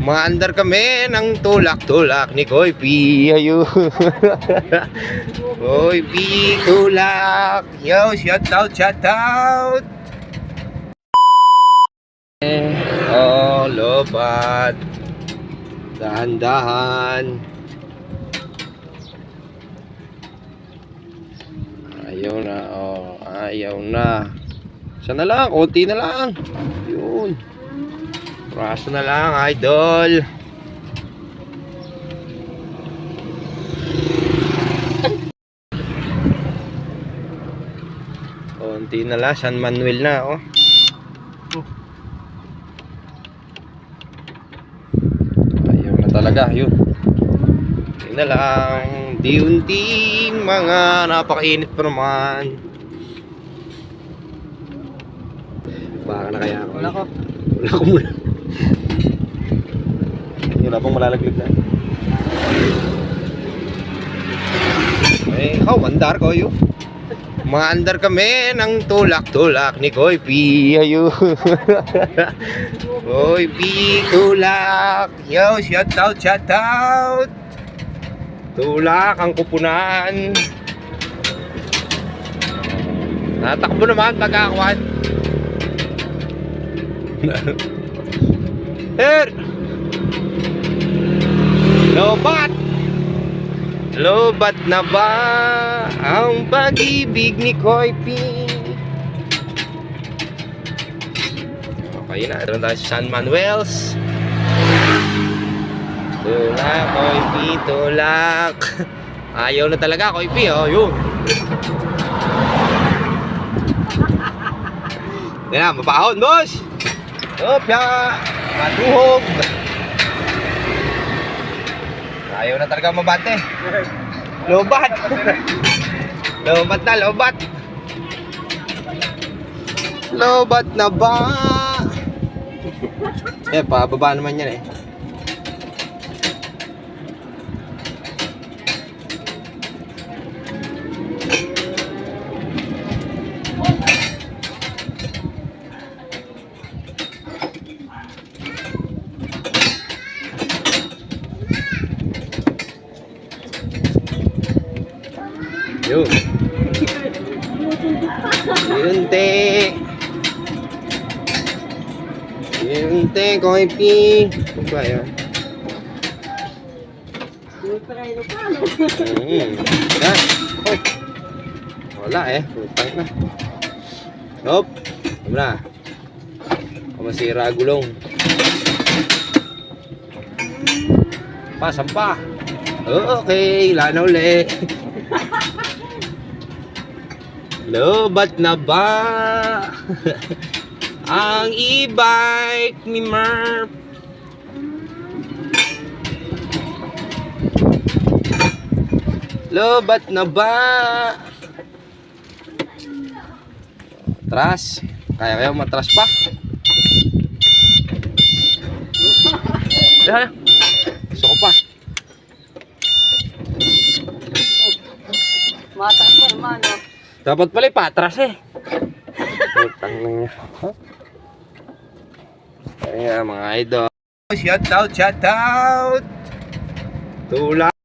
Umaandar kami ng tulak-tulak ni Koy P. Ayun. Koy P, tulak. Yo, shout out, shout out. Oh, lobat. Dahan-dahan. Ayaw na, oh, ayaw na. Isa na lang, konti na lang. Yun. Praso na lang, idol. Konti na lang, San Manuel na, oh. Ayaw na talaga, yun. Konti na lang. Di-unting mga napakainit pa naman. Baka na kaya ako. Wala ko. Wala ko muna. Wala pong malalaglag na. Eh, ikaw, andar ko yun. Maandar kami ng tulak-tulak ni Koy P. Ayun. Koy P, tulak. Yo, shout out, shout out. Tulak ang kupunan. Natakbo naman pagkakuan. Her! Lobat! Lobat na ba ang pag-ibig ni Koy P? Okay na, doon tayo sa San Manuel's. Tulak, Koy P, tulak. Ayaw na talaga, Koy P, oh, yun. Yan na, mapahon, boss! Opya! Matuhog! Ayaw na talaga mabante. Lobat! Lobat na, lobat! Lobat na ba? Eh, pababa naman yan eh. Yun. Yunte. Yunte, Koy P. Ano ba yun? Yan. Oh. Wala eh. Putang na. Hop. Ano na? Masira gulong. Sampa. Okay. Lana uli. Lobat na ba ang e-bike ni Merp? Lobat na ba? Atras. Kaya kayo matras pa? Kaya. Gusto ko pa. Mataas mo naman, no? Dapat pala patras eh. Putang niya. Ayan mga idol. Shout out, shout out. Tulak.